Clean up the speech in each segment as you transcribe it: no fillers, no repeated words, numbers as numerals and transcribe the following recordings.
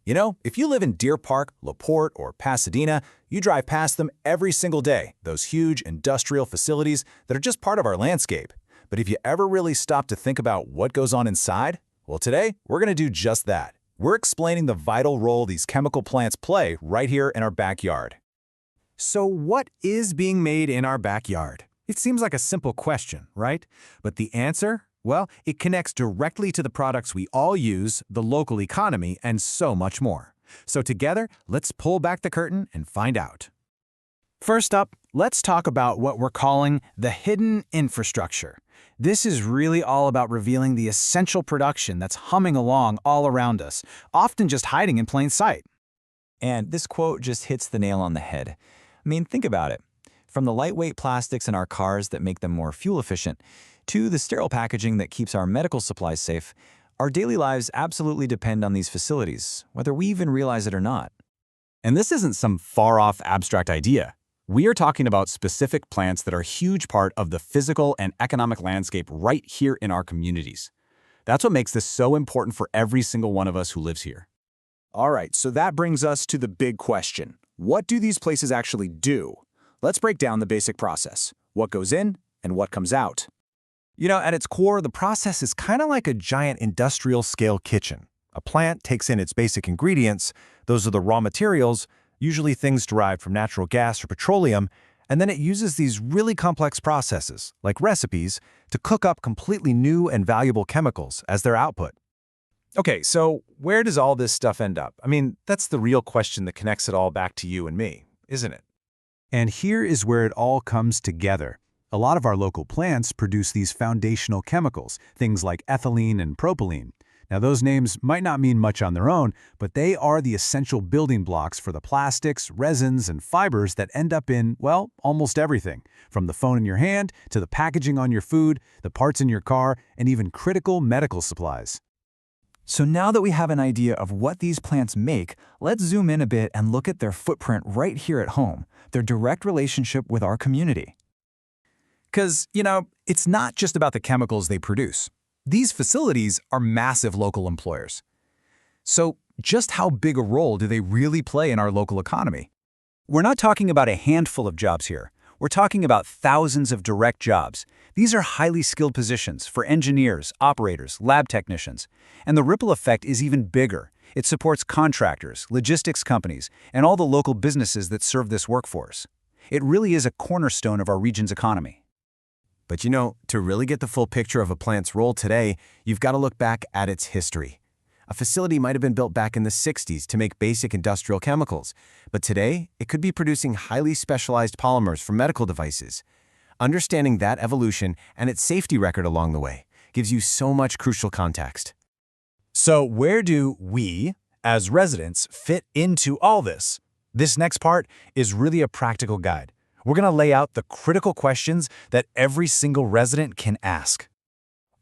You know, if you live in Deer Park, LaPorte, or Pasadena, you drive past them every single day, those huge industrial facilities that are just part of our landscape. But if you ever really stop to think about what goes on inside, well, today we're going to do just that. We're explaining the vital role these chemical plants play right here in our backyard. So what is being made in our backyard? It seems like a simple question, right? But the answer? Well, it connects directly to the products we all use, the local economy, and so much more. So together, let's pull back the curtain and find out. First up, let's talk about what we're calling the hidden infrastructure. This is really all about revealing the essential production that's humming along all around us, often just hiding in plain sight. And this quote just hits the nail on the head. I mean, think about it. From the lightweight plastics in our cars that make them more fuel efficient, to the sterile packaging that keeps our medical supplies safe, our daily lives absolutely depend on these facilities, whether we even realize it or not. And this isn't some far-off abstract idea. We are talking about specific plants that are a huge part of the physical and economic landscape right here in our communities. That's what makes this so important for every single one of us who lives here. All right, so that brings us to the big question. What do these places actually do? Let's break down the basic process. What goes in and what comes out? You know, at its core, the process is kind of like a giant industrial-scale kitchen. A plant takes in its basic ingredients, those are the raw materials, usually things derived from natural gas or petroleum, and then it uses these really complex processes, like recipes, to cook up completely new and valuable chemicals as their output. Okay, so where does all this stuff end up? I mean, that's the real question that connects it all back to you and me, isn't it? And here is where it all comes together. A lot of our local plants produce these foundational chemicals, things like ethylene and propylene. Now, those names might not mean much on their own, but they are the essential building blocks for the plastics, resins, and fibers that end up in, well, almost everything, from the phone in your hand to the packaging on your food, the parts in your car, and even critical medical supplies. So now that we have an idea of what these plants make, let's zoom in a bit and look at their footprint right here at home, their direct relationship with our community. Because, you know, it's not just about the chemicals they produce. These facilities are massive local employers. So just how big a role do they really play in our local economy? We're not talking about a handful of jobs here. We're talking about thousands of direct jobs. These are highly skilled positions for engineers, operators, lab technicians. And the ripple effect is even bigger. It supports contractors, logistics companies, and all the local businesses that serve this workforce. It really is a cornerstone of our region's economy. But you know, to really get the full picture of a plant's role today, you've got to look back at its history. A facility might have been built back in the 60s to make basic industrial chemicals, but today it could be producing highly specialized polymers for medical devices. Understanding that evolution and its safety record along the way gives you so much crucial context. So where do we, as residents, fit into all this? This next part is really a practical guide. We're going to lay out the critical questions that every single resident can ask.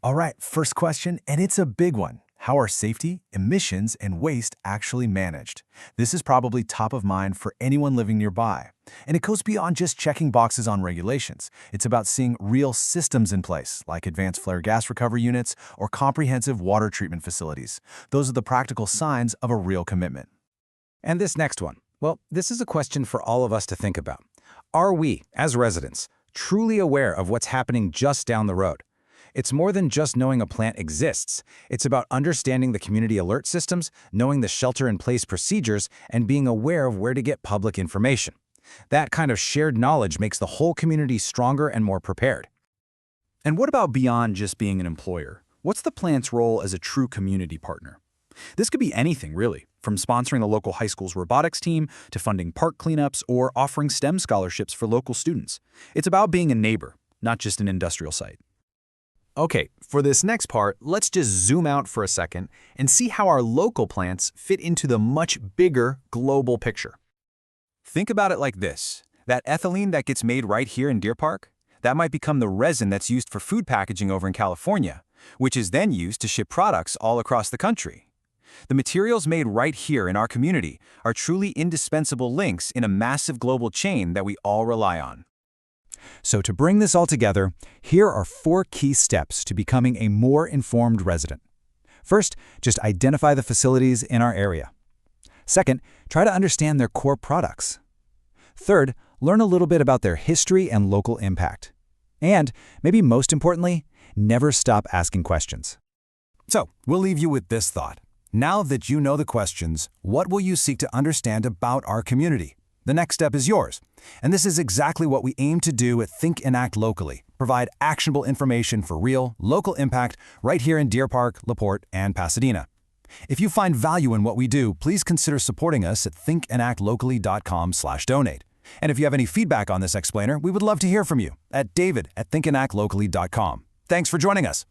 All right, first question, and it's a big one. How are safety, emissions, and waste actually managed? This is probably top of mind for anyone living nearby. And it goes beyond just checking boxes on regulations. It's about seeing real systems in place, like advanced flare gas recovery units or comprehensive water treatment facilities. Those are the practical signs of a real commitment. And this next one, well, this is a question for all of us to think about. Are we, as residents, truly aware of what's happening just down the road? It's more than just knowing a plant exists. It's about understanding the community alert systems, knowing the shelter-in-place procedures, and being aware of where to get public information. That kind of shared knowledge makes the whole community stronger and more prepared. And what about beyond just being an employer? What's the plant's role as a true community partner? This could be anything, really, from sponsoring the local high school's robotics team to funding park cleanups or offering STEM scholarships for local students. It's about being a neighbor, not just an industrial site. Okay, for this next part, let's just zoom out for a second and see how our local plants fit into the much bigger global picture. Think about it like this. That ethylene that gets made right here in Deer Park, that might become the resin that's used for food packaging over in California, which is then used to ship products all across the country. The materials made right here in our community are truly indispensable links in a massive global chain that we all rely on. So to bring this all together, here are 4 key steps to becoming a more informed resident. First, just identify the facilities in our area. Second, try to understand their core products. Third, learn a little bit about their history and local impact. And, maybe most importantly, never stop asking questions. So, we'll leave you with this thought. Now that you know the questions, what will you seek to understand about our community? The next step is yours. And this is exactly what we aim to do at Think and Act Locally. Provide actionable information for real, local impact right here in Deer Park, LaPorte, and Pasadena. If you find value in what we do, please consider supporting us at thinkandactlocally.com/donate. And if you have any feedback on this explainer, we would love to hear from you at david@thinkandactlocally.com. Thanks for joining us.